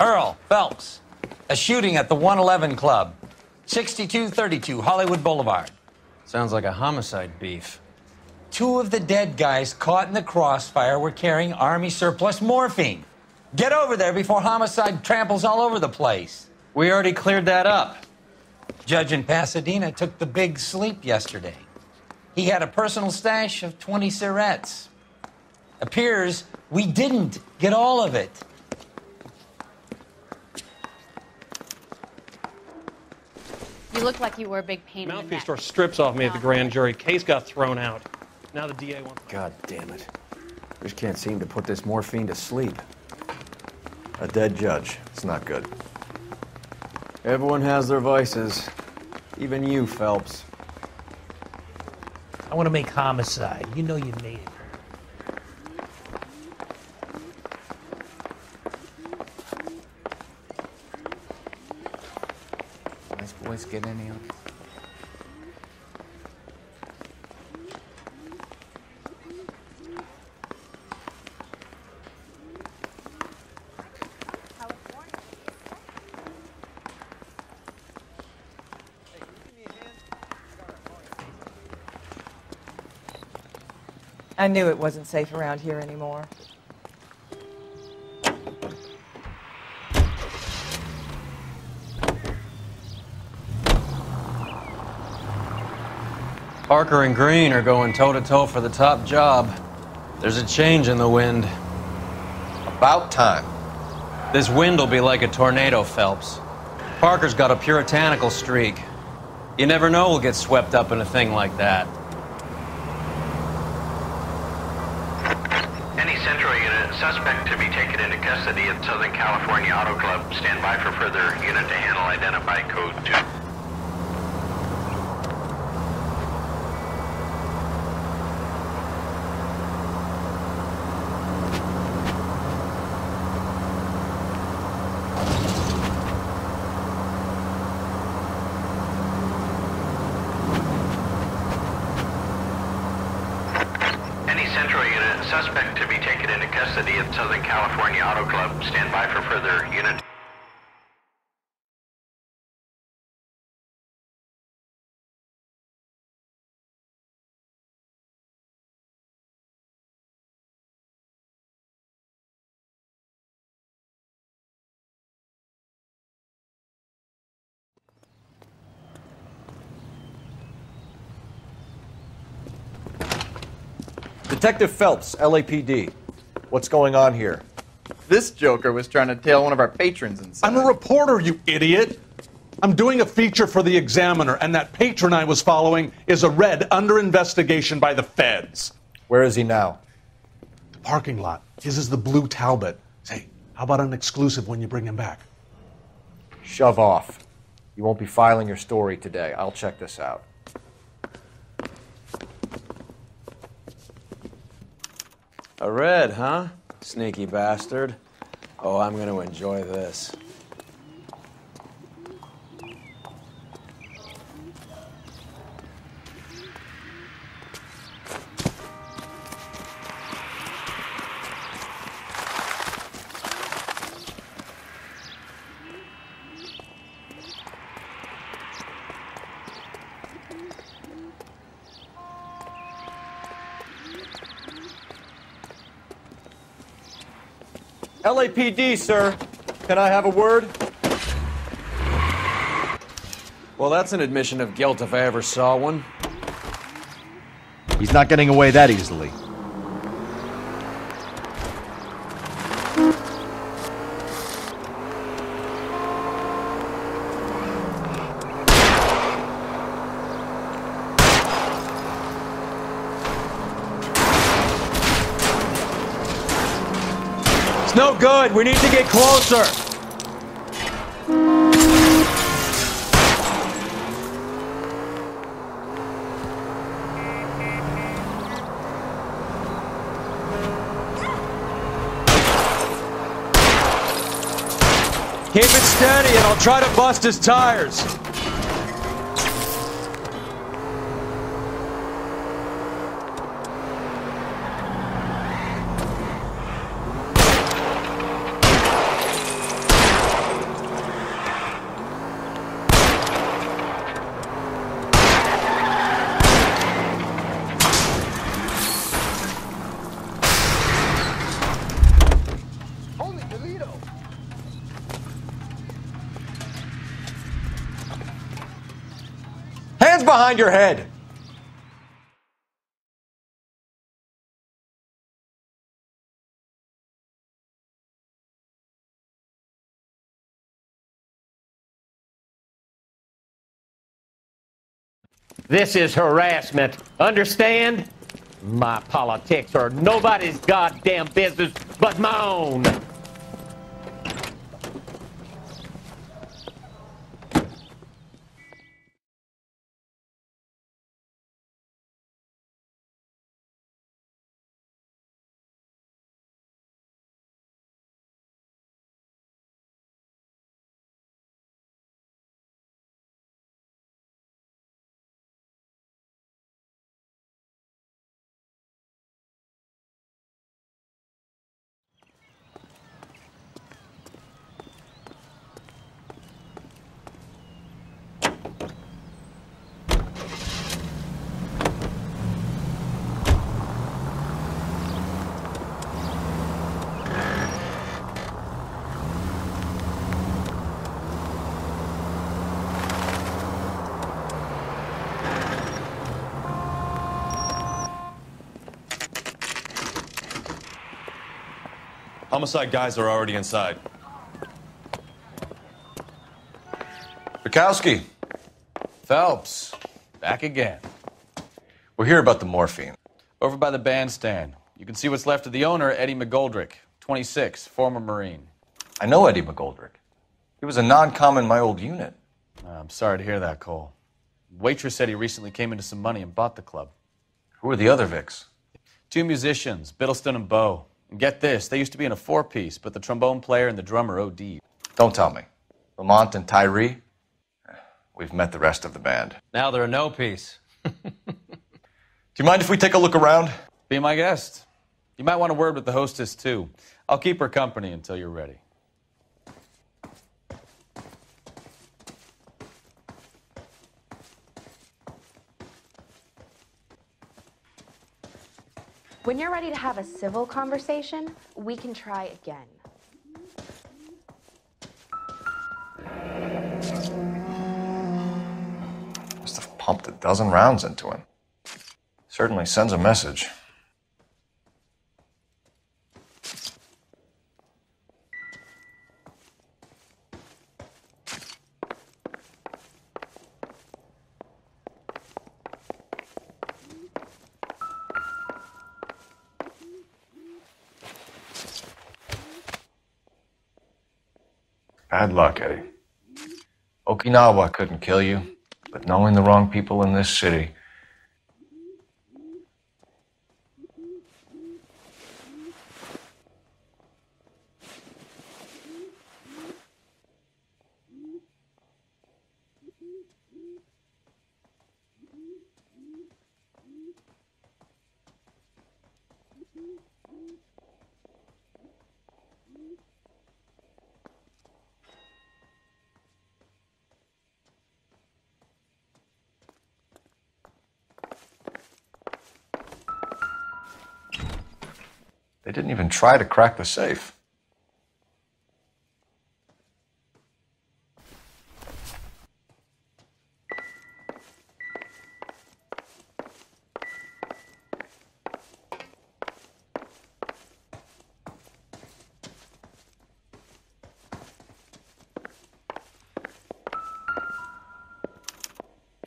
Earl Phelps, a shooting at the 111 Club, 6232 Hollywood Boulevard. Sounds like a homicide beef. 2 of the dead guys caught in the crossfire were carrying Army surplus morphine. Get over there before homicide tramples all over the place. We already cleared that up. Judge in Pasadena took the big sleep yesterday. He had a personal stash of 20 cigarettes. Appears we didn't get all of it. You look like you were a big pain in the neck. Mouthpiece tore strips off me at the grand jury. Case got thrown out. Now the DA wants... God damn it. Just can't seem to put this morphine to sleep. A dead judge. It's not good. Everyone has their vices. Even you, Phelps. I want to make homicide. You know you made it. Nice boys get any of it. I knew it wasn't safe around here anymore. Parker and Green are going toe-to-toe for the top job. There's a change in the wind. About time. This wind will be like a tornado, Phelps. Parker's got a puritanical streak. You never know we'll get swept up in a thing like that. Any Central unit, suspect to be taken into custody at Southern California Auto Club. Stand by for further unit to handle. Identify code 2. Suspect to be taken into custody at Southern California Auto Club. Stand by for further unit. Detective Phelps, LAPD. What's going on here? This joker was trying to tail one of our patrons inside. I'm a reporter, you idiot. I'm doing a feature for the Examiner, and that patron I was following is a red under investigation by the feds. Where is he now? The parking lot. His is the blue Talbot. Say, how about an exclusive when you bring him back? Shove off. You won't be filing your story today. I'll check this out. A red, huh? Sneaky bastard. Oh, I'm gonna enjoy this. LAPD, sir. Can I have a word? Well, that's an admission of guilt if I ever saw one. He's not getting away that easily. It's no good. We need to get closer. Keep it steady and I'll try to bust his tires. behind your head! This is harassment. Understand? My politics are nobody's goddamn business but my own. Homicide guys are already inside. Bukowski. Phelps, back again. We're here about the morphine. Over by the bandstand. You can see what's left of the owner, Eddie McGoldrick, 26, former Marine. I know Eddie McGoldrick. He was a non-com in my old unit. I'm sorry to hear that, Cole. Waitress said he recently came into some money and bought the club. Who are the other Vics? 2 musicians, Biddleston and Bowe. And get this, they used to be in a 4-piece, but the trombone player and the drummer OD'd. Don't tell me. Lamont and Tyree? We've met the rest of the band. Now they're a no-piece. Do you mind if we take a look around? Be my guest. You might want a word with the hostess, too. I'll keep her company until you're ready. When you're ready to have a civil conversation, we can try again. Must have pumped a dozen rounds into him. Certainly sends a message. Bad luck, Eddie. Okinawa couldn't kill you, but knowing the wrong people in this city. They didn't even try to crack the safe.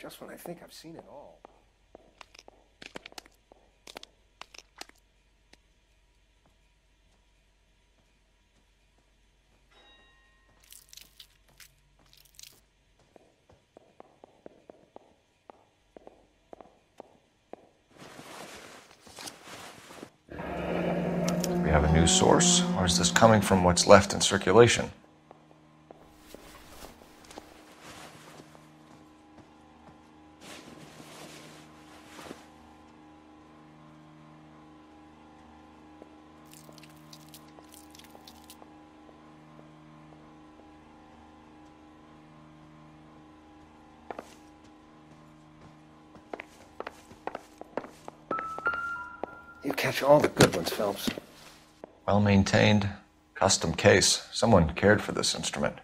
Just when I think I've seen it all. We have a new source, or is this coming from what's left in circulation? You catch all the good ones, Phelps. Well-maintained, custom case. Someone cared for this instrument.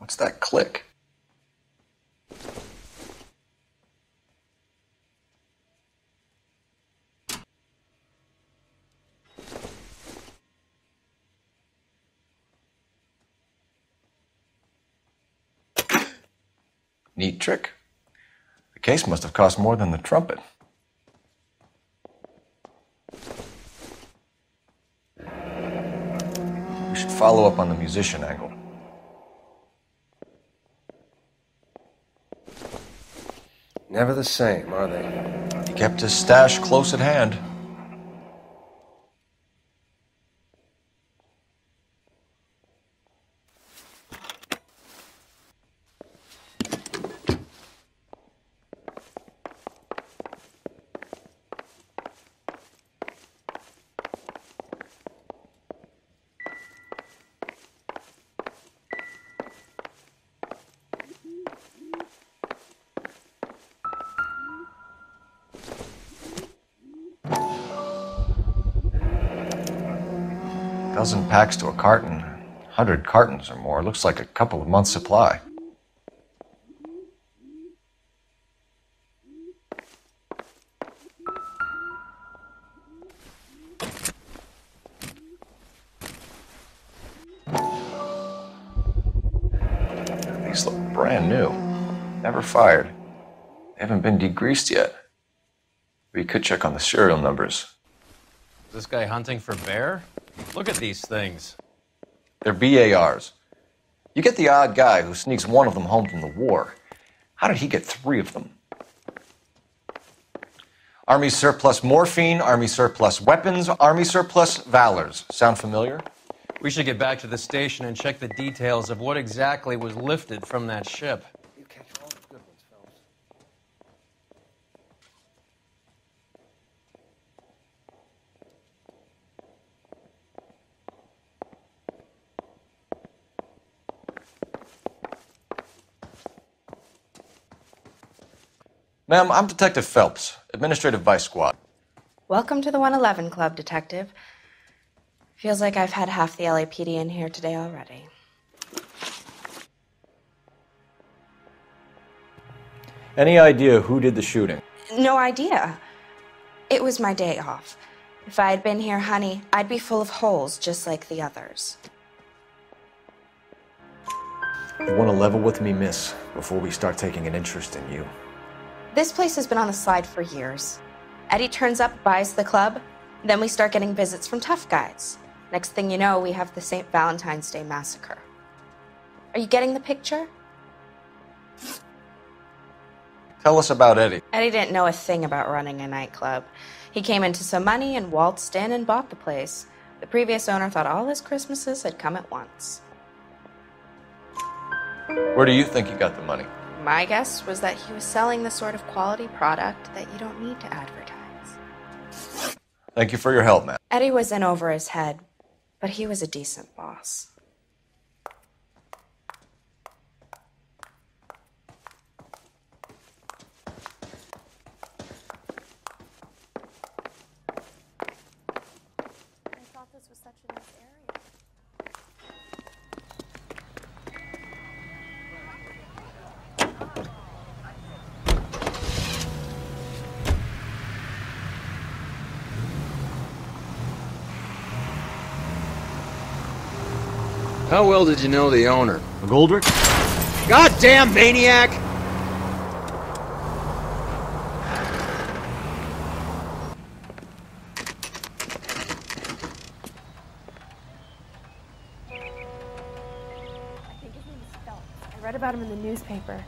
What's that click? Neat trick. The case must have cost more than the trumpet. We should follow up on the musician angle. Never the same, are they? He kept his stash close at hand. Dozen packs to a carton, 100 cartons or more. Looks like a couple of months' supply. These look brand new. Never fired. They haven't been degreased yet. We could check on the serial numbers. Is this guy hunting for bear? Look at these things. They're BARs. You get the odd guy who sneaks one of them home from the war. How did he get 3 of them? Army surplus morphine, Army surplus weapons, Army surplus valors. Sound familiar? We should get back to the station and check the details of what exactly was lifted from that ship. You catch all the good ones, Phelps. Ma'am, I'm Detective Phelps, Administrative Vice Squad. Welcome to the 111 Club, Detective. Feels like I've had half the LAPD in here today already. Any idea who did the shooting? No idea. It was my day off. If I had been here, honey, I'd be full of holes just like the others. You want to level with me, miss, before we start taking an interest in you. This place has been on the slide for years. Eddie turns up, buys the club, then we start getting visits from tough guys. Next thing you know, we have the St. Valentine's Day massacre. Are you getting the picture? Tell us about Eddie. Eddie didn't know a thing about running a nightclub. He came into some money and waltzed in and bought the place. The previous owner thought all his Christmases had come at once. Where do you think he got the money? My guess was that he was selling the sort of quality product that you don't need to advertise. Thank you for your help, ma'am. Eddie was in over his head, but he was a decent boss. I thought this was such a nice area. How well did you know the owner? McGoldrick? Goddamn maniac! I think his name is Phelps. I read about him in the newspaper.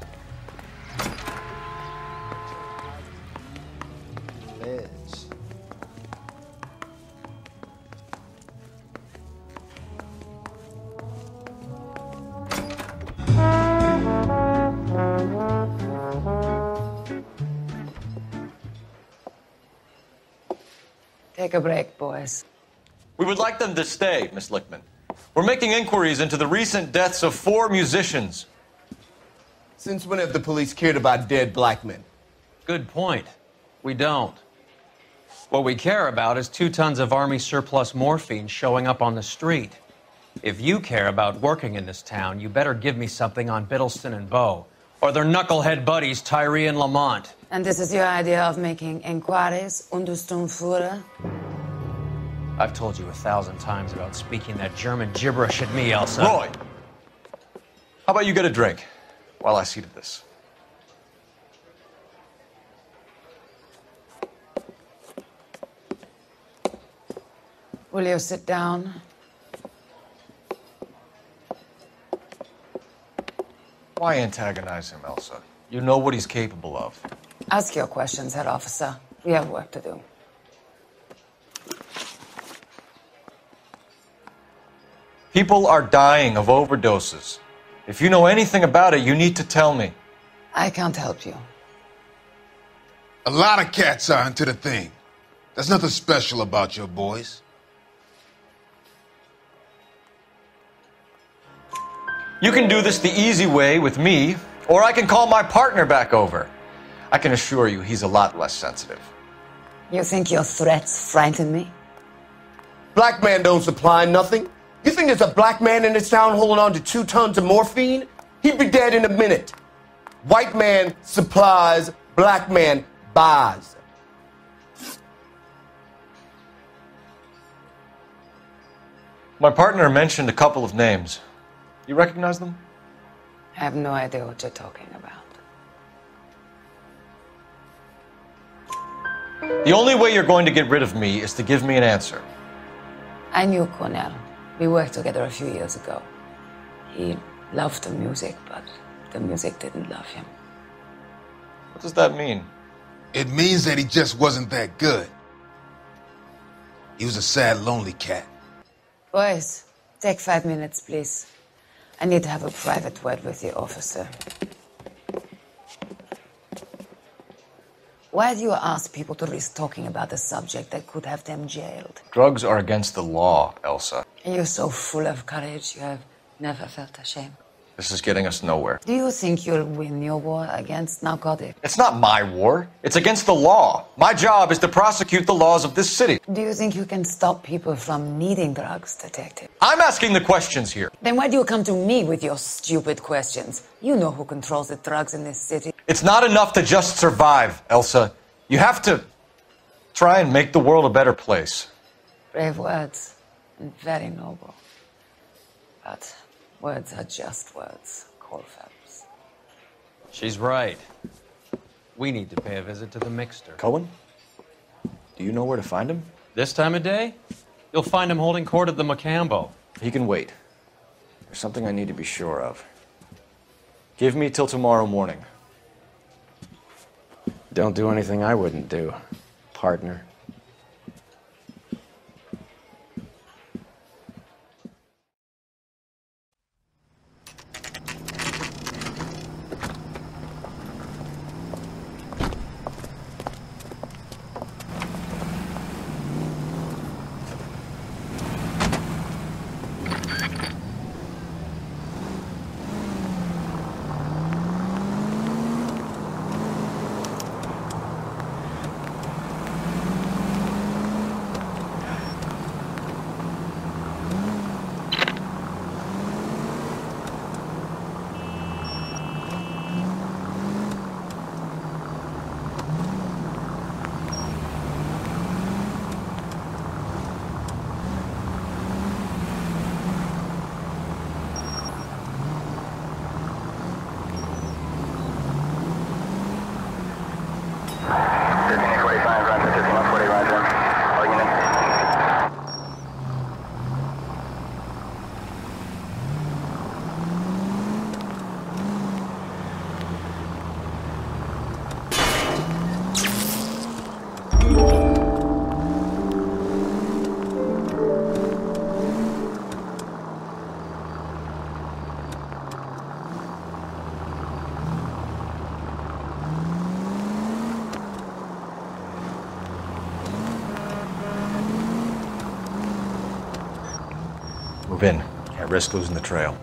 Liz. Take a break, boys. We would like them to stay, Miss Lichtman. We're making inquiries into the recent deaths of 4 musicians. Since when have the police cared about dead black men? Good point. We don't. What we care about is 2 tons of Army surplus morphine showing up on the street. If you care about working in this town, you better give me something on Biddleston and Bow, or their knucklehead buddies Tyree and Lamont. And this is your idea of making inquiries, Untersturmführer? I've told you 1,000 times about speaking that German gibberish at me, Elsa. Roy! How about you get a drink while I see to this? Will you sit down? Why antagonize him, Elsa? You know what he's capable of. Ask your questions, Herr Officer. We have work to do. People are dying of overdoses. If you know anything about it, you need to tell me. I can't help you. A lot of cats are into the thing. There's nothing special about your boys. You can do this the easy way with me, or I can call my partner back over. I can assure you he's a lot less sensitive. You think your threats frighten me? Black man don't supply nothing. You think there's a black man in this town holding on to 2 tons of morphine? He'd be dead in a minute. White man supplies, black man buys. My partner mentioned a couple of names. You recognize them? I have no idea what you're talking about. The only way you're going to get rid of me is to give me an answer. I knew Cornell. We worked together a few years ago. He loved the music, but the music didn't love him. What does that mean? It means that he just wasn't that good. He was a sad, lonely cat. Boys, take 5 minutes, please. I need to have a private word with the officer. Why do you ask people to risk talking about a subject that could have them jailed? Drugs are against the law, Elsa. And you're so full of courage, you have never felt ashamed. This is getting us nowhere. Do you think you'll win your war against narcotics? It's not my war. It's against the law. My job is to prosecute the laws of this city. Do you think you can stop people from needing drugs, Detective? I'm asking the questions here. Then why do you come to me with your stupid questions? You know who controls the drugs in this city. It's not enough to just survive, Elsa. You have to try and make the world a better place. Brave words and very noble. But words are just words, Cole Phelps. She's right. We need to pay a visit to the Mixter. Cohen? Do you know where to find him? This time of day? You'll find him holding court at the Macambo. He can wait. There's something I need to be sure of. Give me till tomorrow morning. Don't do anything I wouldn't do, partner. Move in. Can't risk losing the trail.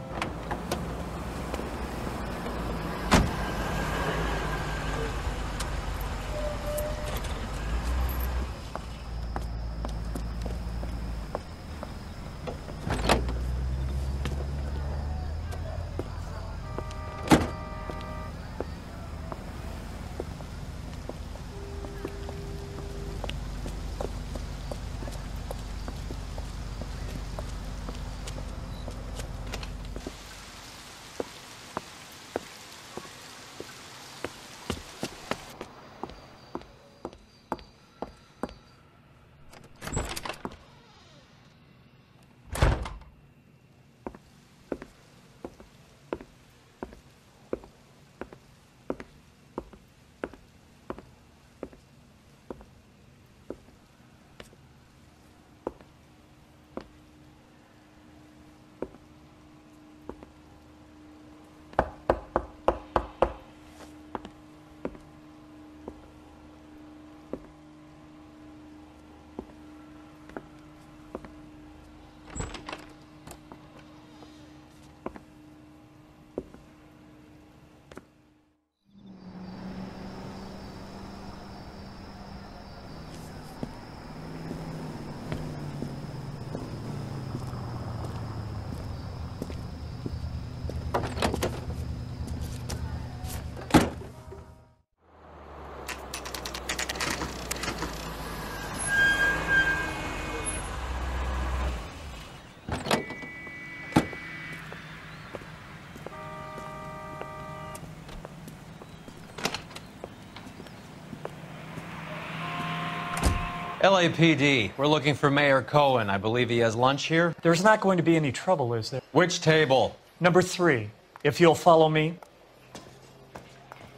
LAPD, we're looking for Mayor Cohen. I believe he has lunch here. There's not going to be any trouble, is there? Which table? Number 3, if you'll follow me.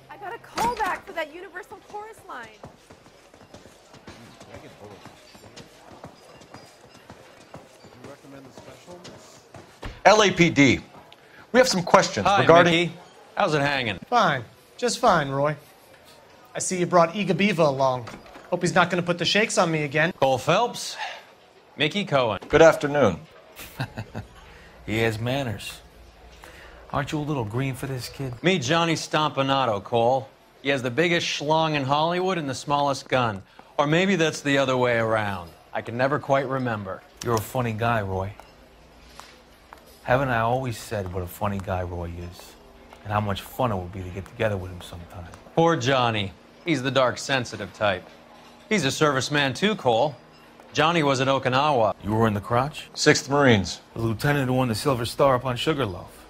I got a call back for that Universal Chorus line. LAPD. We have some questions Hi, regarding... Mickey. How's it hanging? Fine. Just fine, Roy. I see you brought Eager Beaver along. Hope he's not going to put the shakes on me again. Cole Phelps, Mickey Cohen. Good afternoon. He has manners. Aren't you a little green for this kid? Meet Johnny Stompanato, Cole. He has the biggest schlong in Hollywood and the smallest gun. Or maybe that's the other way around. I can never quite remember. You're a funny guy, Roy. Haven't I always said what a funny guy Roy is? And how much fun it would be to get together with him sometime. Poor Johnny. He's the dark, sensitive type. He's a serviceman too, Cole. Johnny was at Okinawa. You were in the crotch? 6th Marines. The lieutenant who won the Silver Star up on Sugarloaf.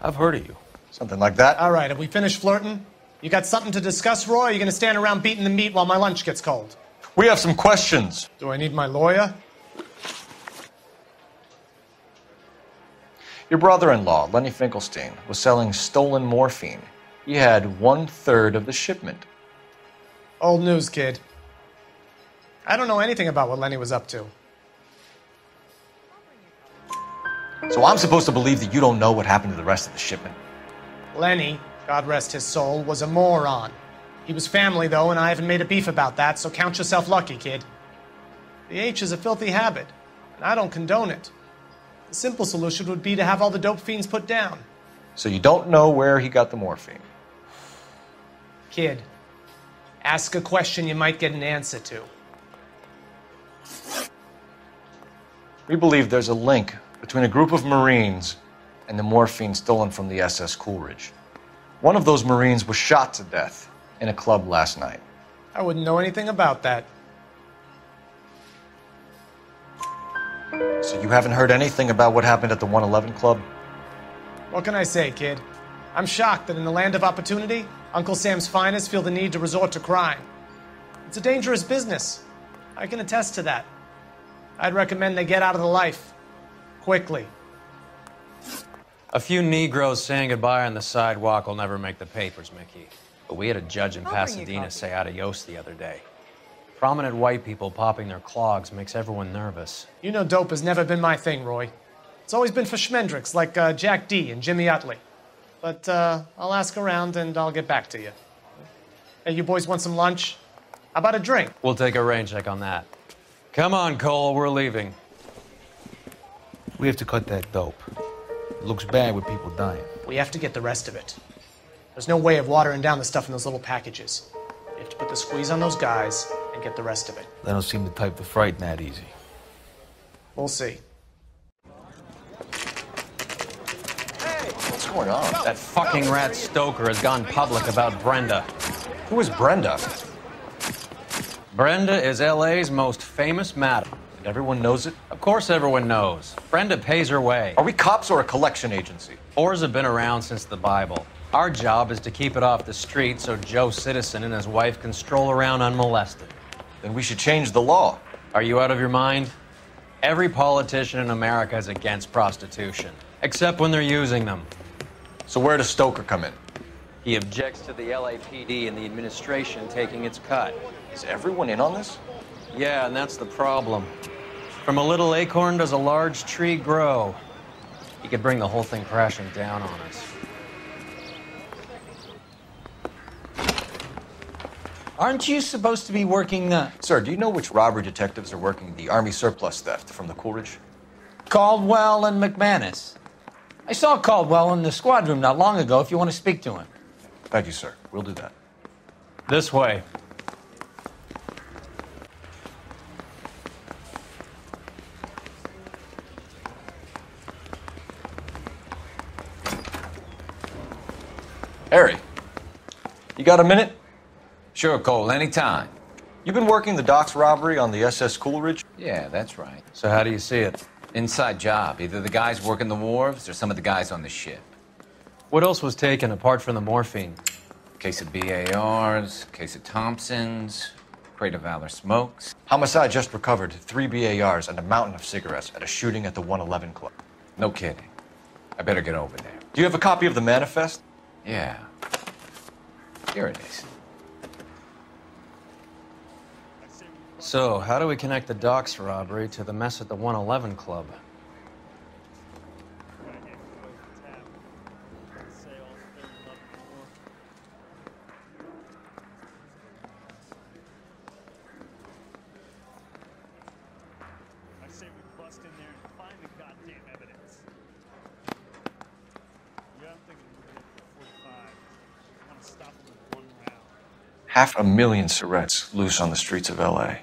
I've heard of you. Something like that. All right, have we finished flirting? You got something to discuss, Roy, or are you going to stand around beating the meat while my lunch gets cold? We have some questions. Do I need my lawyer? Your brother-in-law, Lenny Finkelstein, was selling stolen morphine. He had 1/3 of the shipment. Old news, kid. I don't know anything about what Lenny was up to. So I'm supposed to believe that you don't know what happened to the rest of the shipment? Lenny, God rest his soul, was a moron. He was family, though, and I haven't made a beef about that, so count yourself lucky, kid. The H is a filthy habit, and I don't condone it. The simple solution would be to have all the dope fiends put down. So you don't know where he got the morphine? Kid, ask a question you might get an answer to. We believe there's a link between a group of Marines and the morphine stolen from the SS Coolidge. One of those Marines was shot to death in a club last night. I wouldn't know anything about that. So you haven't heard anything about what happened at the 111 Club? What can I say, kid? I'm shocked that in the land of opportunity, Uncle Sam's finest feel the need to resort to crime. It's a dangerous business. I can attest to that. I'd recommend they get out of the life. Quickly. A few Negroes saying goodbye on the sidewalk will never make the papers, Mickey. But we had a judge in Pasadena say adios the other day. Prominent white people popping their clogs makes everyone nervous. You know dope has never been my thing, Roy. It's always been for schmendricks like Jack D. and Jimmy Utley. But I'll ask around and I'll get back to you. Hey, you boys want some lunch? How about a drink? We'll take a rain check on that. Come on, Cole, we're leaving. We have to cut that dope. It looks bad with people dying. We have to get the rest of it. There's no way of watering down the stuff in those little packages. We have to put the squeeze on those guys and get the rest of it. They don't seem the type to frighten that easy. We'll see. What's going on? That fucking rat Stoker has gone public about Brenda. Who is Brenda? Brenda is LA's most famous madam. And everyone knows it? Of course everyone knows. Brenda pays her way. Are we cops or a collection agency? Whores have been around since the Bible. Our job is to keep it off the street so Joe Citizen and his wife can stroll around unmolested. Then we should change the law. Are you out of your mind? Every politician in America is against prostitution, except when they're using them. So where does Stoker come in? He objects to the LAPD and the administration taking its cut. Is everyone in on this? Yeah, and that's the problem. From a little acorn does a large tree grow. He could bring the whole thing crashing down on us. Aren't you supposed to be working Sir, do you know which robbery detectives are working the Army surplus theft from the Coolidge? Caldwell and McManus? I saw Caldwell in the squad room not long ago if you want to speak to him. Thank you, sir. We'll do that. This way. Harry, you got a minute? Sure, Cole, anytime. You've been working the docks robbery on the SS Coolidge? Yeah, that's right. So how do you see it? Inside job. Either the guys working the wharves or some of the guys on the ship. What else was taken apart from the morphine? Case of BARs, case of Thompsons, Crate of Valor smokes. Homicide just recovered 3 BARs and a mountain of cigarettes at a shooting at the 111 Club. No kidding. I better get over there. Do you have a copy of the manifest? Yeah. Here it is. So, how do we connect the docks robbery to the mess at the 111 Club? Half a million cigarettes loose on the streets of LA.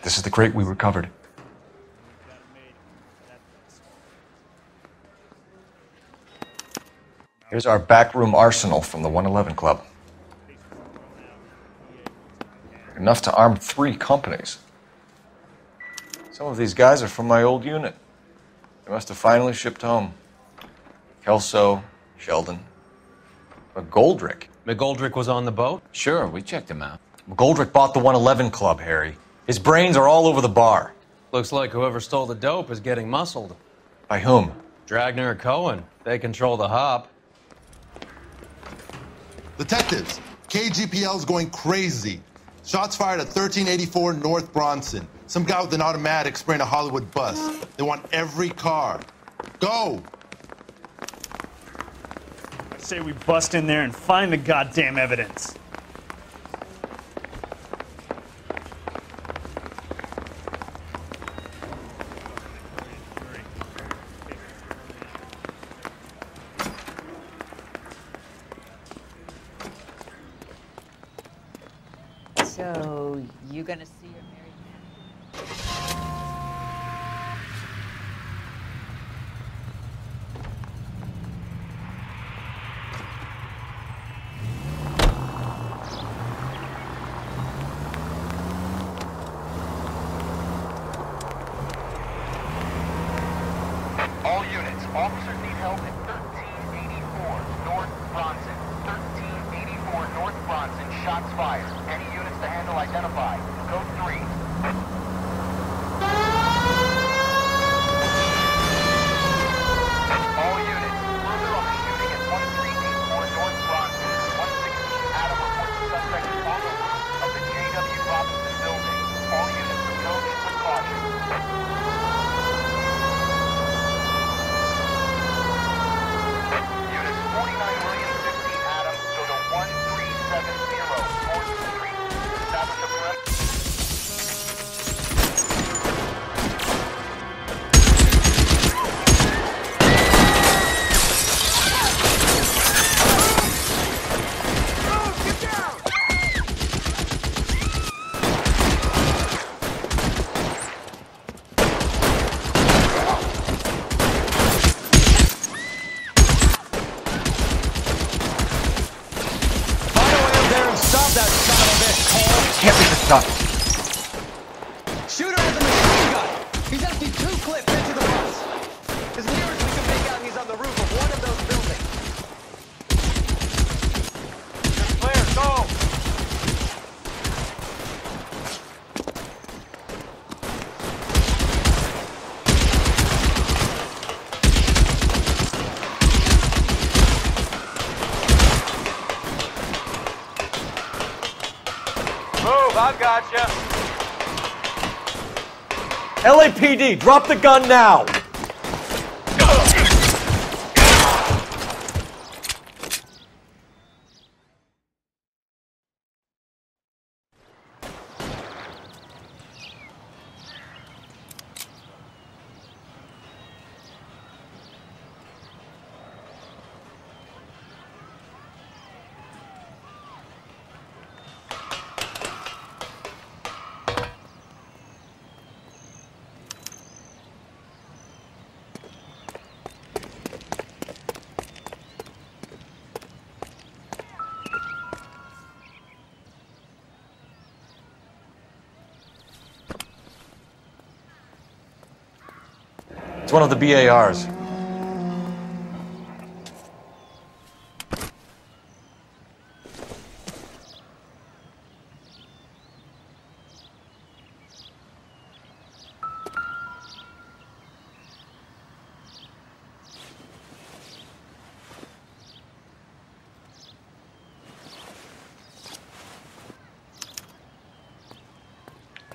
This is the crate we recovered. Here's our backroom arsenal from the 111 Club. Enough to arm 3 companies. Some of these guys are from my old unit. They must have finally shipped home. Kelso, Sheldon, McGoldrick. McGoldrick was on the boat? Sure, we checked him out. McGoldrick bought the 111 Club, Harry. His brains are all over the bar. Looks like whoever stole the dope is getting muscled. By whom? Dragner or Cohen. They control the hop. Detectives, KGPL's going crazy. Shots fired at 1384 North Bronson. Some guy with an automatic spraying a Hollywood bus. They want every car. Go! I say we bust in there and find the goddamn evidence. So, you gonna see your married All units, officers need help at 1384 North Bronson. 1384 North Bronson, shots fired. Any units to handle identify. Code 3. All units, further on the shooting at 1384 North Bronson. 116 Adam reports the suspect is on the roof of the J.W. Robinson building. All units approach with caution. Units 49 William 15 Adam, go to 1370 4th Street. Establish a perimeter. Can't make this stop. Shooter has a machine gun. He's emptied 2 clips into the bus. As near as we can make out, he's on the roof of one of those buildings. It's clear, go! Move, I've got you. LAPD, drop the gun now! It's one of the BARs.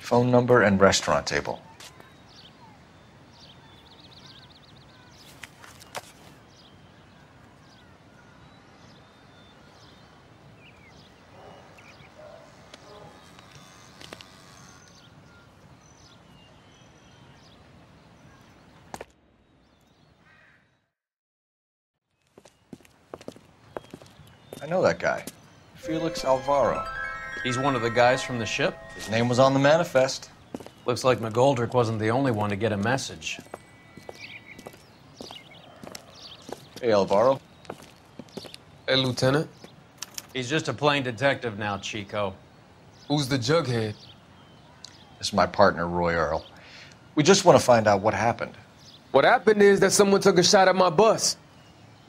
Phone number and restaurant table. I know that guy. Felix Alvaro. He's one of the guys from the ship? His name was on the manifest. Looks like McGoldrick wasn't the only one to get a message. Hey, Alvaro. Hey, Lieutenant. He's just a plain detective now, Chico. Who's the jughead? This is my partner, Roy Earl. We just want to find out what happened. What happened is that someone took a shot at my bus.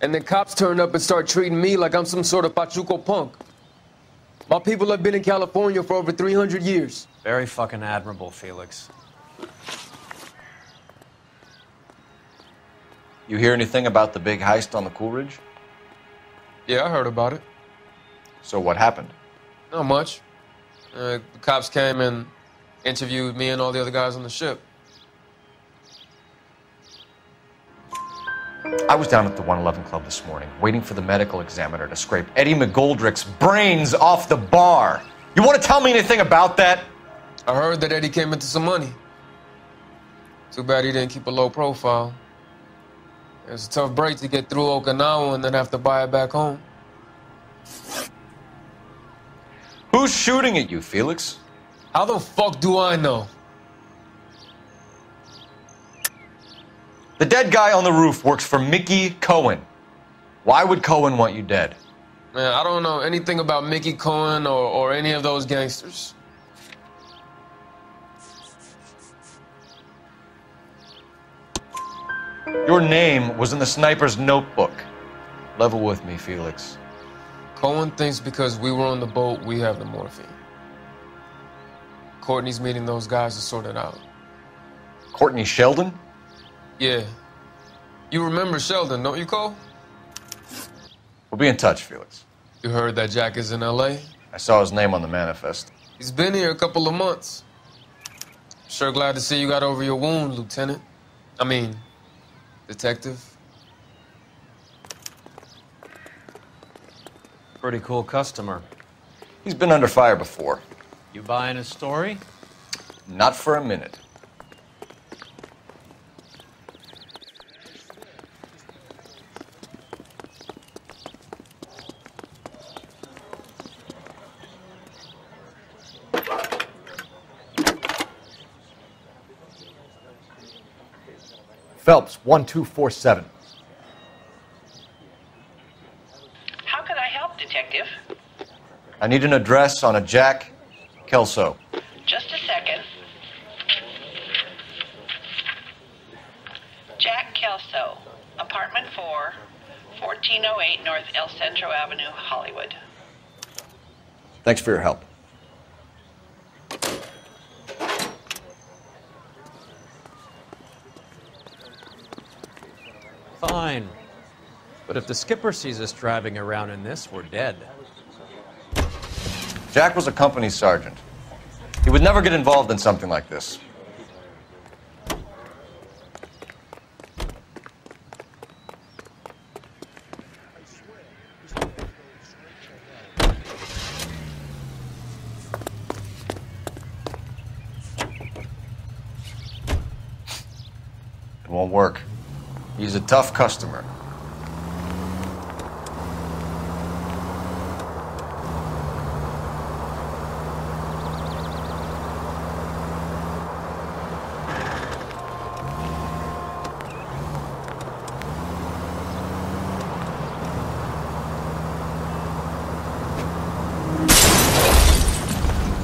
And then cops turned up and started treating me like I'm some sort of Pachuco punk. My people have been in California for over 300 years. Very fucking admirable, Felix. You hear anything about the big heist on the Coolidge? Yeah, I heard about it. So what happened? Not much. The cops came and interviewed me and all the other guys on the ship. I was down at the 111 Club this morning, waiting for the medical examiner to scrape Eddie McGoldrick's brains off the bar. You want to tell me anything about that? I heard that Eddie came into some money. Too bad he didn't keep a low profile. It was a tough break to get through Okinawa and then have to buy it back home. Who's shooting at you, Felix? How the fuck do I know? The dead guy on the roof works for Mickey Cohen. Why would Cohen want you dead? Man, I don't know anything about Mickey Cohen or any of those gangsters. Your name was in the sniper's notebook. Level with me, Felix. Cohen thinks because we were on the boat, we have the morphine. Courtney's meeting those guys to sort it out. Courtney Sheldon? Yeah. You remember Sheldon, don't you, Cole? We'll be in touch, Felix. You heard that Jack is in L.A.? I saw his name on the manifest. He's been here a couple of months. Sure glad to see you got over your wound, Lieutenant. I mean, Detective. Pretty cool customer. He's been under fire before. You buying his story? Not for a minute. Phelps, 1247. How can I help, Detective? I need an address on a Jack Kelso. Just a second. Jack Kelso, apartment 4, 1408 North El Centro Avenue, Hollywood. Thanks for your help. Fine. But if the skipper sees us driving around in this, we're dead. Jack was a company sergeant. He would never get involved in something like this. It won't work. He's a tough customer.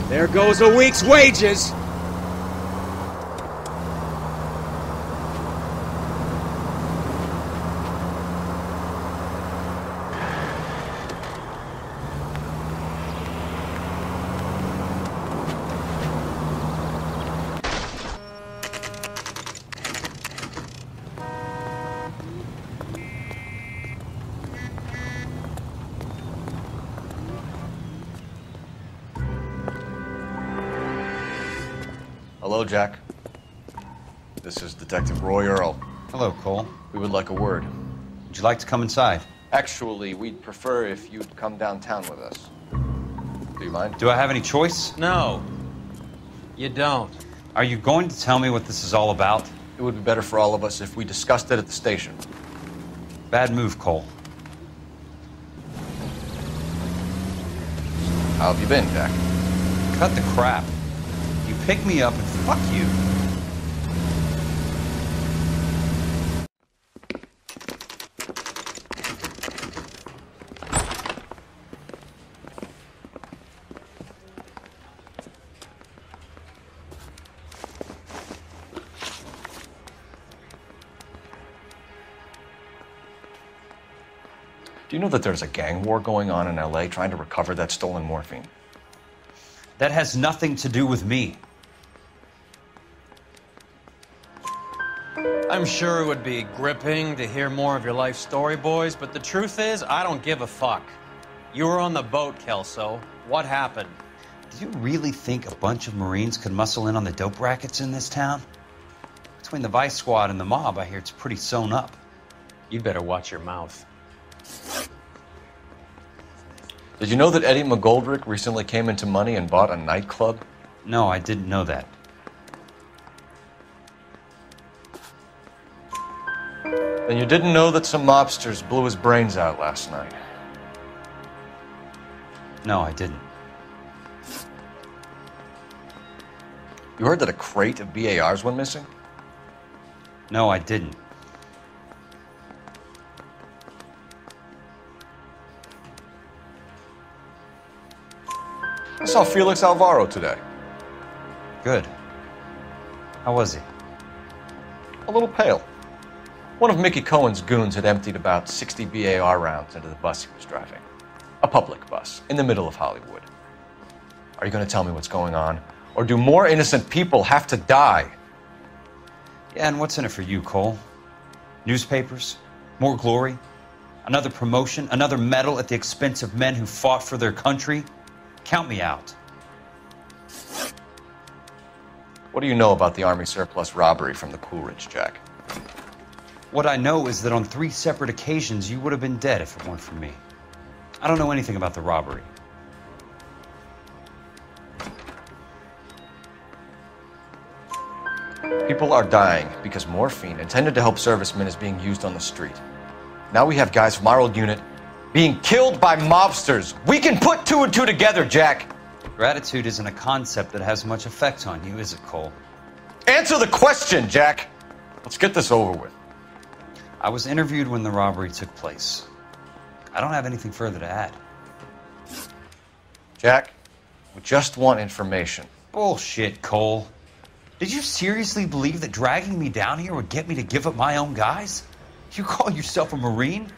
There goes a week's wages. Hello, Jack. This is Detective Roy Earl. Hello, Cole. We would like a word. Would you like to come inside? Actually, we'd prefer if you'd come downtown with us. Do you mind? Do I have any choice? No, you don't. Are you going to tell me what this is all about? It would be better for all of us if we discussed it at the station. Bad move, Cole. How have you been, Jack? Cut the crap. You pick me up and fuck you. Do you know that there's a gang war going on in LA trying to recover that stolen morphine? That has nothing to do with me. I'm sure it would be gripping to hear more of your life story, boys, but the truth is, I don't give a fuck. You were on the boat, Kelso. What happened? Do you really think a bunch of Marines could muscle in on the dope rackets in this town? Between the Vice Squad and the mob, I hear it's pretty sewn up. You'd better watch your mouth. Did you know that Eddie McGoldrick recently came into money and bought a nightclub? No, I didn't know that. Then you didn't know that some mobsters blew his brains out last night? No, I didn't. You heard that a crate of BARs went missing? No, I didn't. I saw Felix Alvaro today. Good. How was he? A little pale. One of Mickey Cohen's goons had emptied about 60 BAR rounds into the bus he was driving. A public bus, in the middle of Hollywood. Are you going to tell me what's going on? Or do more innocent people have to die? Yeah, and what's in it for you, Cole? Newspapers? More glory? Another promotion? Another medal at the expense of men who fought for their country? Count me out. What do you know about the Army surplus robbery from the Coolidge, Jack? What I know is that on 3 separate occasions, you would have been dead if it weren't for me. I don't know anything about the robbery. People are dying because morphine intended to help servicemen is being used on the street. Now we have guys from our old unit being killed by mobsters. We can put 2 and 2 together, Jack. Gratitude isn't a concept that has much effect on you, is it, Cole? Answer the question, Jack. Let's get this over with. I was interviewed when the robbery took place. I don't have anything further to add. Jack, we just want information. Bullshit, Cole. Did you seriously believe that dragging me down here would get me to give up my own guys? You call yourself a Marine?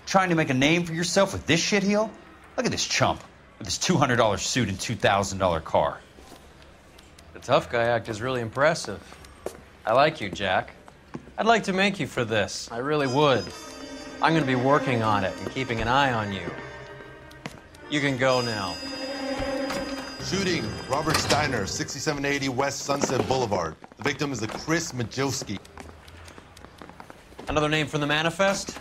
Trying to make a name for yourself with this shitheel? Look at this chump with his $200 suit and $2,000 car. The tough guy act is really impressive. I like you, Jack. I'd like to make you for this. I really would. I'm going to be working on it and keeping an eye on you. You can go now. Shooting, Robert Steiner, 6780 West Sunset Boulevard. The victim is a Chris Majowski. Another name from the manifest?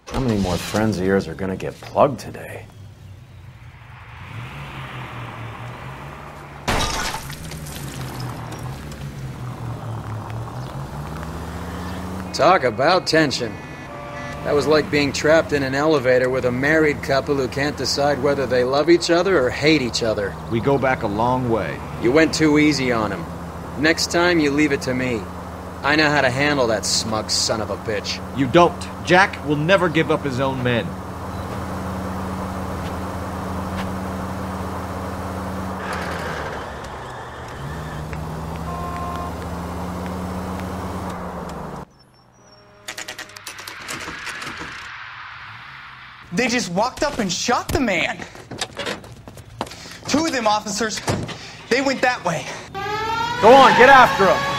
How many more friends of yours are gonna get plugged today? Talk about tension. That was like being trapped in an elevator with a married couple who can't decide whether they love each other or hate each other. We go back a long way. You went too easy on him. Next time, you leave it to me. I know how to handle that smug son of a bitch. You don't. Jack will never give up his own men. They just walked up and shot the man. 2 of them officers, they went that way. Go on, get after him.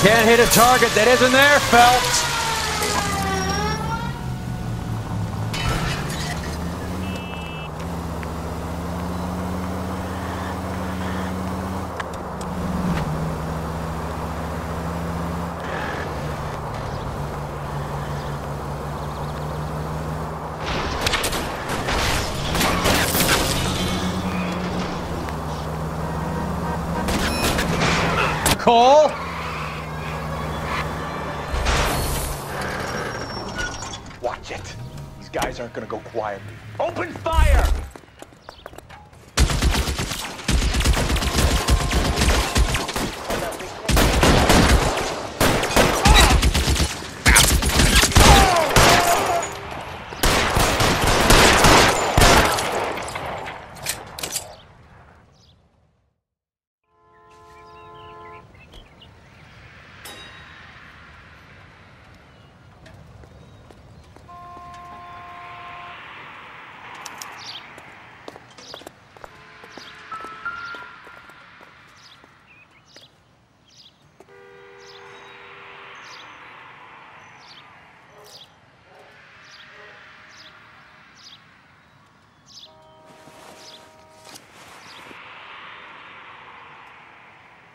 can't hit a target that isn't there, Phelps. Cole? Watch it. These guys aren't gonna go quietly. Open fire!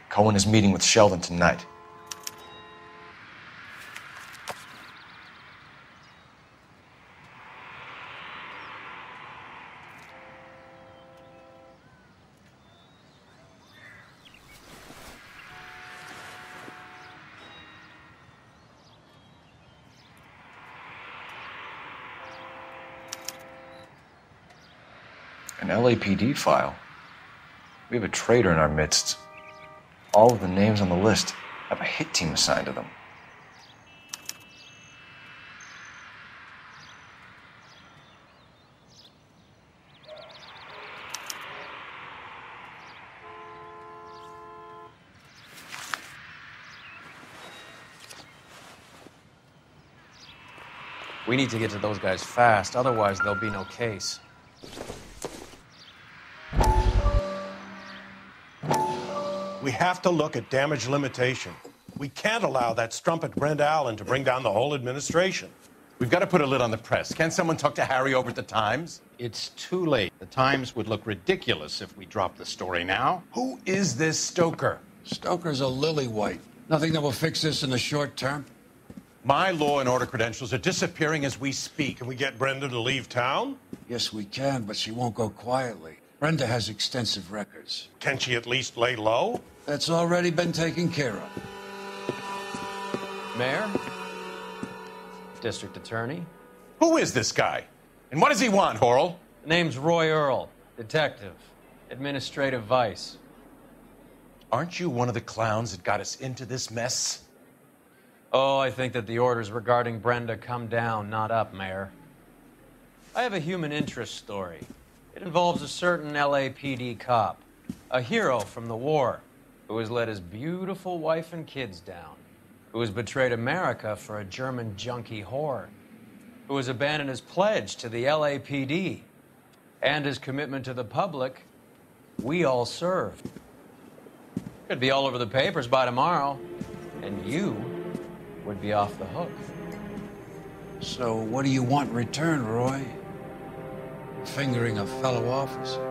Cohen is meeting with Sheldon tonight. An LAPD file. We have a traitor in our midst. All of the names on the list have a hit team assigned to them. We need to get to those guys fast, otherwise there'll be no case. We have to look at damage limitation. We can't allow that strumpet Brenda Allen to bring down the whole administration. We've got to put a lid on the press. Can't someone talk to Harry over at the Times? It's too late. The Times would look ridiculous if we dropped the story now. Who is this Stoker? Stoker's a lily-white. Nothing that will fix this in the short term. My law and order credentials are disappearing as we speak. Can we get Brenda to leave town? Yes, we can, but she won't go quietly. Brenda has extensive records. Can she at least lay low? That's already been taken care of. Mayor? District Attorney? Who is this guy? And what does he want, Horrell? The name's Roy Earl, detective, administrative vice. Aren't you one of the clowns that got us into this mess? Oh, I think that the orders regarding Brenda come down, not up, Mayor. I have a human interest story. It involves a certain LAPD cop, a hero from the war, who has let his beautiful wife and kids down, who has betrayed America for a German junkie whore, who has abandoned his pledge to the LAPD and his commitment to the public we all served. Could be all over the papers by tomorrow, and you would be off the hook. So what do you want in return, Roy? Fingering a fellow officer.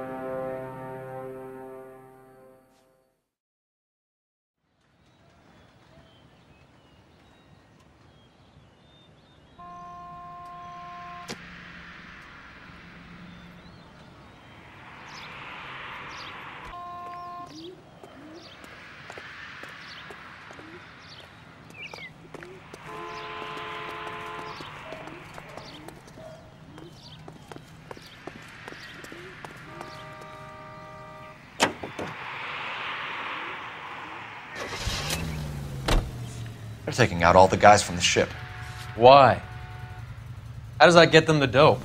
They're taking out all the guys from the ship. Why? How does that get them the dope?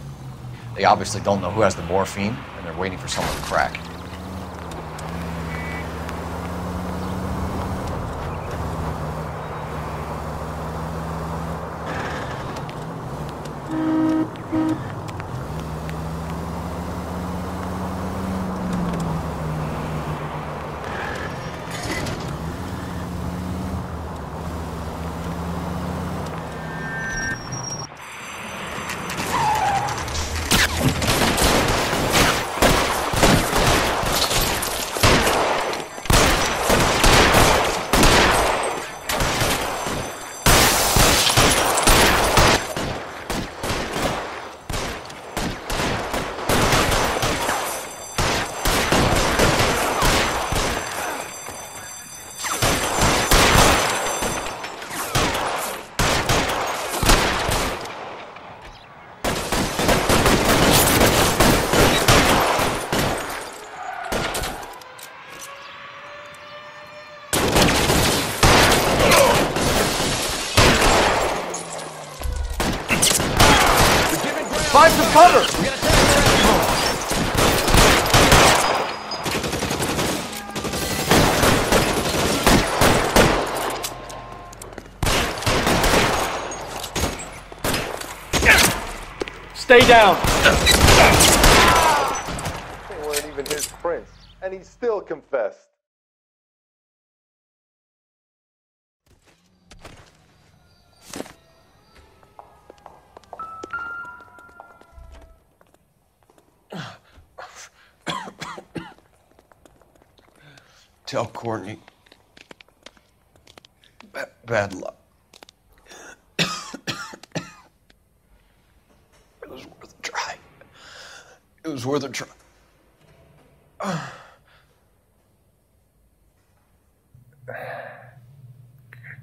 They obviously don't know who has the morphine, and they're waiting for someone to crack. Find some cover! Stay down! They weren't even his prints, and he still confessed. Tell Courtney. Bad luck. It was worth a try. It was worth a try.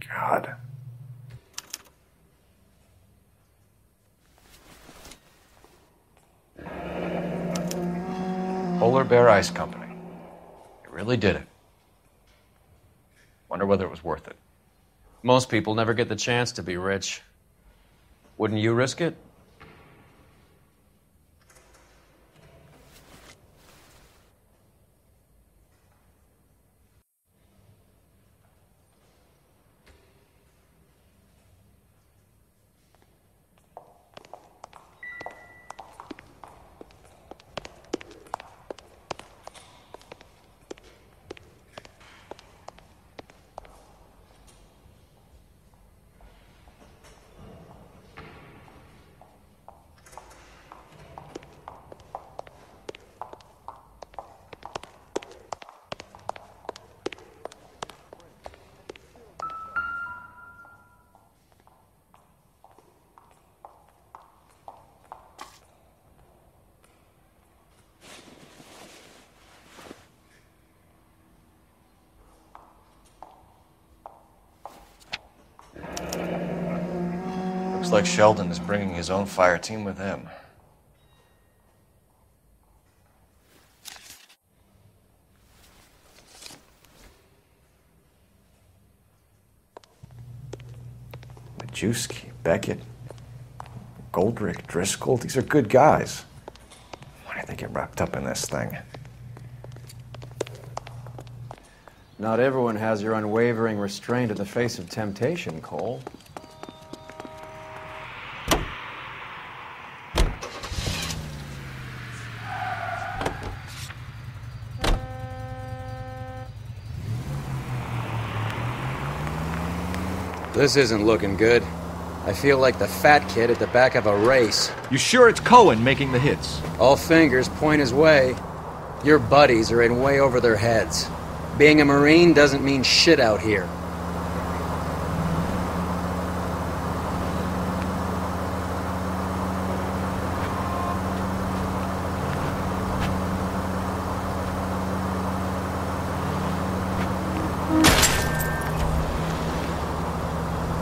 God. Polar Bear Ice Company. They really did it. Wonder whether it was worth it. Most people never get the chance to be rich. Wouldn't you risk it? Looks like Sheldon is bringing his own fire team with him. Majewski, Beckett, Goldrick, Driscoll, these are good guys. Why did they get wrapped up in this thing? Not everyone has your unwavering restraint in the face of temptation, Cole. This isn't looking good. I feel like the fat kid at the back of a race. You sure it's Cohen making the hits? All fingers point his way. Your buddies are in way over their heads. Being a Marine doesn't mean shit out here.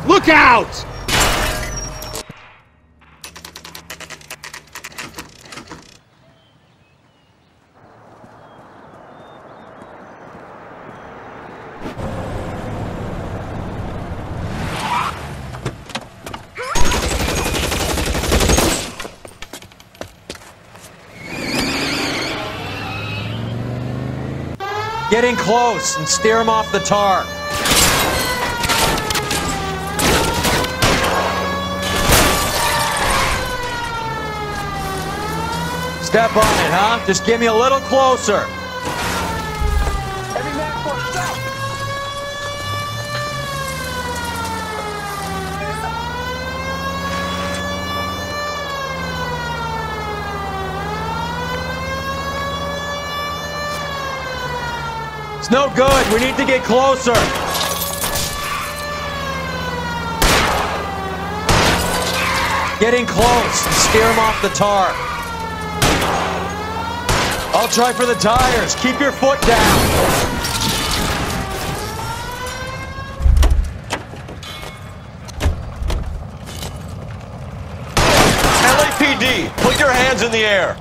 Look out! Get in close and steer him off the tar. Step on it, huh? Just get me a little closer. Every man for himself. It's no good. We need to get closer. Get in close and steer him off the tar. I'll try for the tires. Keep your foot down. LAPD, put your hands in the air.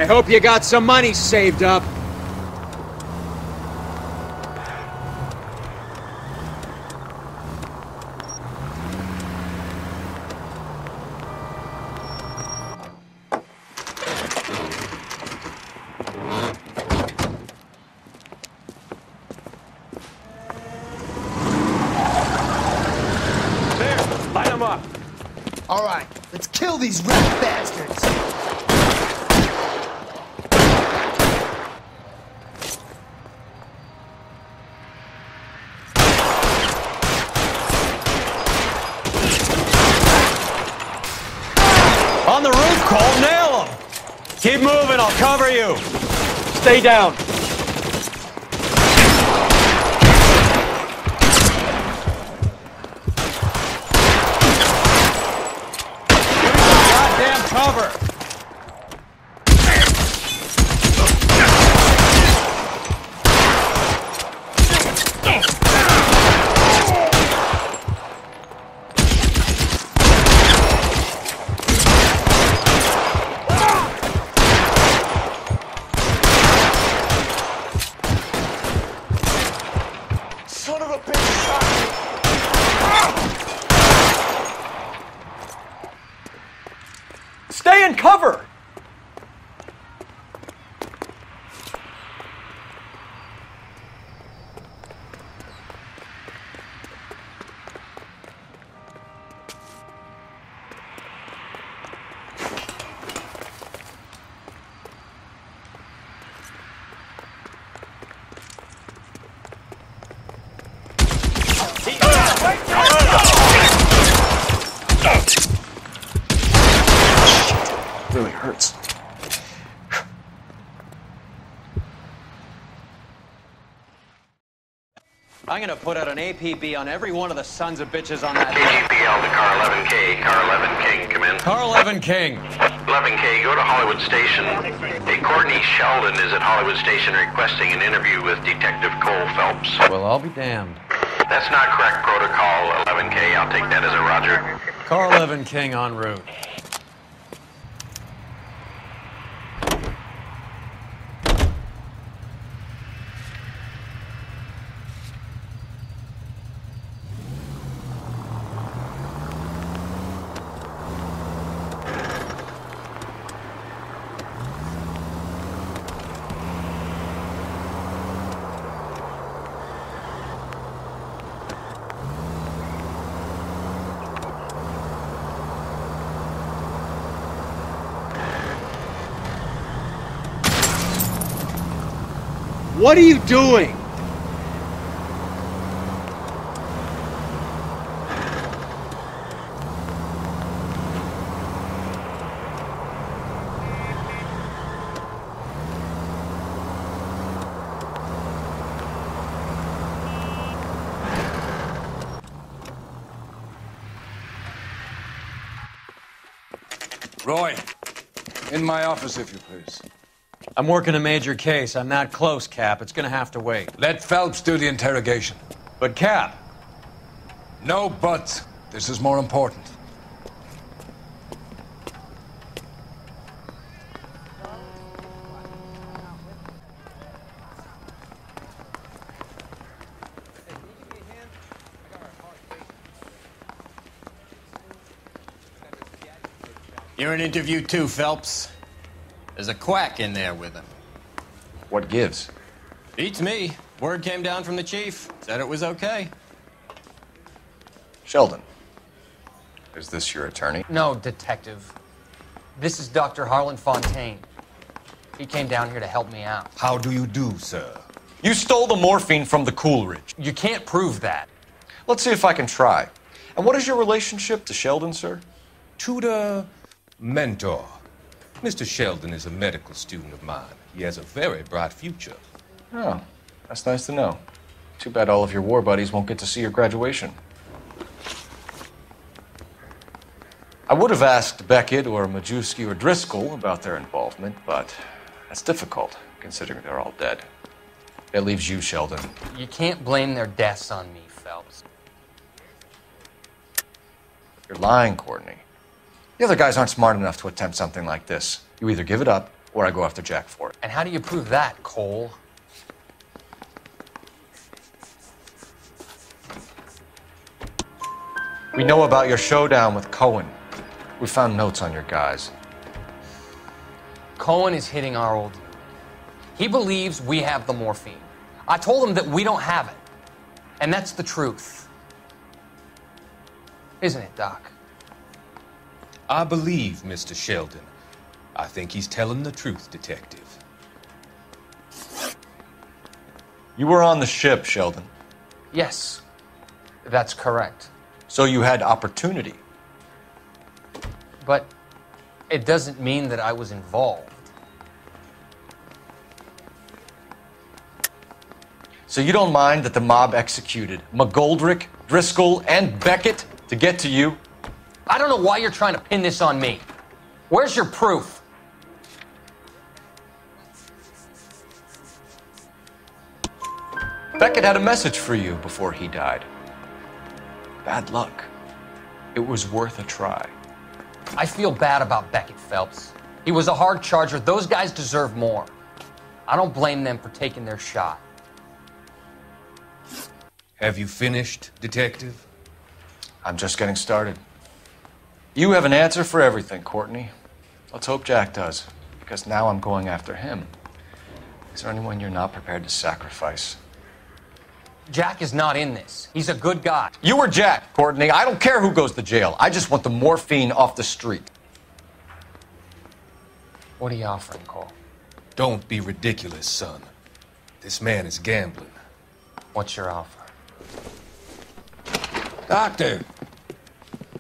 I hope you got some money saved up. Light them up. All right, let's kill these rat bastards. On the roof, Cole, nail him! Keep moving, I'll cover you. Stay down. Goddamn cover! Son of a bitch shot me. Stay in cover! Really hurts. I'm gonna put out an APB on every one of the sons of bitches on that. KGPL to car 11K. Car 11 King, come in. Car 11 King. 11K, go to Hollywood Station. Hey, Courtney Sheldon is at Hollywood Station requesting an interview with Detective Cole Phelps. Well, I'll be damned. That's not correct protocol, 11K. I'll take that as a roger. Car 11 King en route. What are you doing? Roy, in my office, if you please. I'm working a major case. I'm that close, Cap. It's gonna have to wait. Let Phelps do the interrogation. But, Cap. No buts. This is more important. You're in interview too, Phelps. There's a quack in there with him. What gives? Beats me. Word came down from the chief. Said it was okay. Sheldon, is this your attorney? No, Detective. This is Dr. Harlan Fontaine. He came down here to help me out. How do you do, sir? You stole the morphine from the Coolidge. You can't prove that. Let's see if I can try. And what is your relationship to Sheldon, sir? Tutor, mentor. Mr. Sheldon is a medical student of mine. He has a very bright future. Oh, that's nice to know. Too bad all of your war buddies won't get to see your graduation. I would have asked Beckett or Majewski or Driscoll about their involvement, but that's difficult, considering they're all dead. That leaves you, Sheldon. You can't blame their deaths on me, Phelps. You're lying, Courtney. The other guys aren't smart enough to attempt something like this. You either give it up, or I go after Jack for it. And how do you prove that, Cole? We know about your showdown with Cohen. We found notes on your guys. Cohen is hitting our old unit. He believes we have the morphine. I told him that we don't have it. And that's the truth. Isn't it, Doc? I believe Mr. Sheldon. I think he's telling the truth, Detective. You were on the ship, Sheldon. Yes, that's correct. So you had opportunity. But it doesn't mean that I was involved. So you don't mind that the mob executed McGoldrick, Driscoll, and Beckett to get to you? I don't know why you're trying to pin this on me. Where's your proof? Beckett had a message for you before he died. Bad luck. It was worth a try. I feel bad about Beckett, Phelps. He was a hard charger. Those guys deserve more. I don't blame them for taking their shot. Have you finished, Detective? I'm just getting started. You have an answer for everything, Courtney. Let's hope Jack does, because now I'm going after him. Is there anyone you're not prepared to sacrifice? Jack is not in this. He's a good guy. You or Jack, Courtney. I don't care who goes to jail. I just want the morphine off the street. What are you offering, Cole? Don't be ridiculous, son. This man is gambling. What's your offer? Doctor,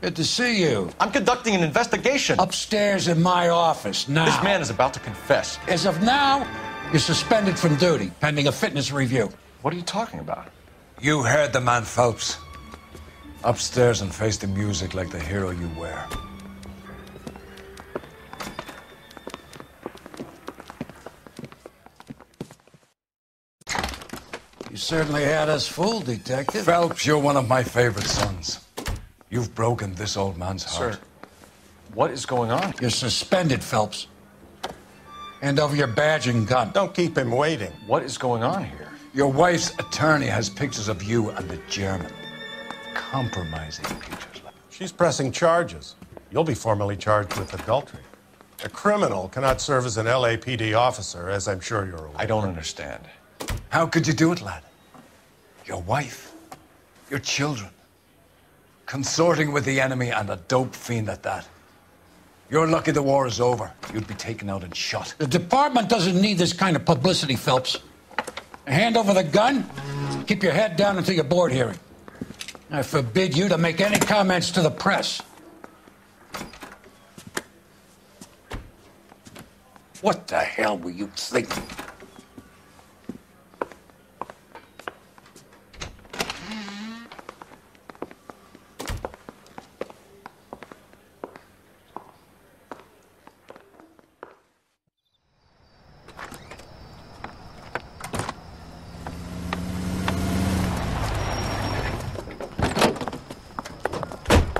good to see you. I'm conducting an investigation. Upstairs in my office, now. This man is about to confess. As of now, you're suspended from duty, pending a fitness review. What are you talking about? You heard the man, Phelps. Upstairs and face the music like the hero you were. You certainly had us fooled, Detective. Phelps, you're one of my favorite sons. You've broken this old man's heart. Sir, what is going on? You're suspended, Phelps. Hand over your badge and gun. Don't keep him waiting. What is going on here? Your wife's attorney has pictures of you and the German. Compromising pictures. She's pressing charges. You'll be formally charged with adultery. A criminal cannot serve as an LAPD officer, as I'm sure you're aware. I don't understand. How could you do it, lad? Your wife, your children, consorting with the enemy and a dope fiend at that. You're lucky the war is over. You'd be taken out and shot. The department doesn't need this kind of publicity, Phelps. Hand over the gun, keep your head down until your board hearing. I forbid you to make any comments to the press. What the hell were you thinking?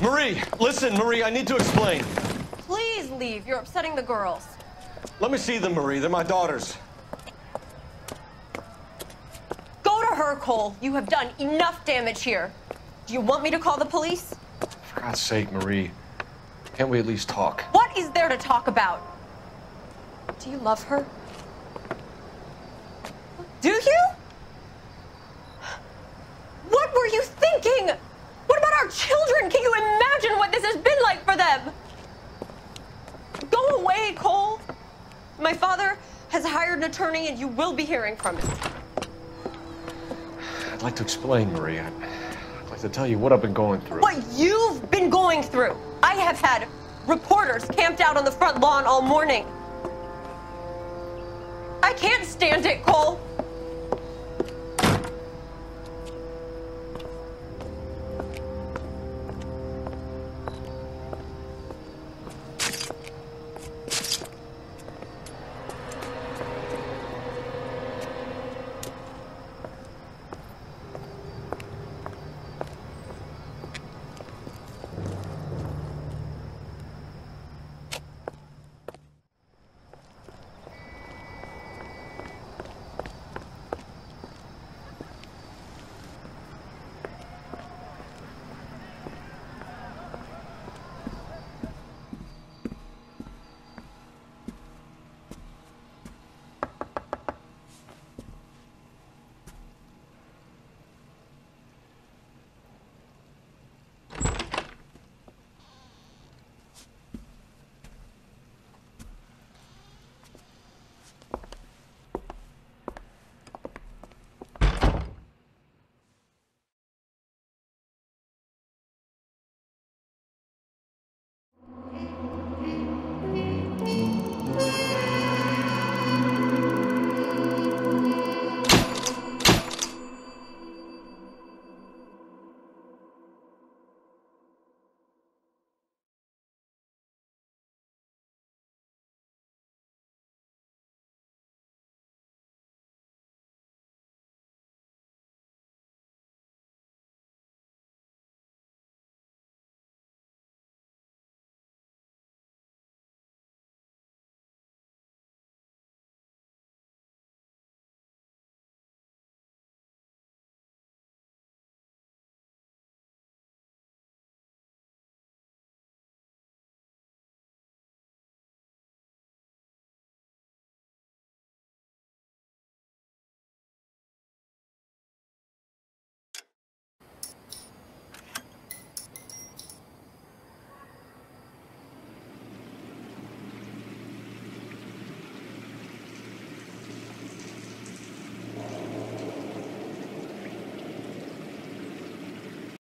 Marie, listen, Marie, I need to explain. Please leave. You're upsetting the girls. Let me see them, Marie. They're my daughters. Go to her, Cole. You have done enough damage here. Do you want me to call the police? For God's sake, Marie. Can't we at least talk? What is there to talk about? Do you love her? Do you? What were you thinking? What about our children? Can you imagine what this has been like for them? Go away, Cole. My father has hired an attorney and you will be hearing from him. I'd like to explain, Marie. I'd like to tell you what I've been going through. What you've been going through. I have had reporters camped out on the front lawn all morning. I can't stand it, Cole.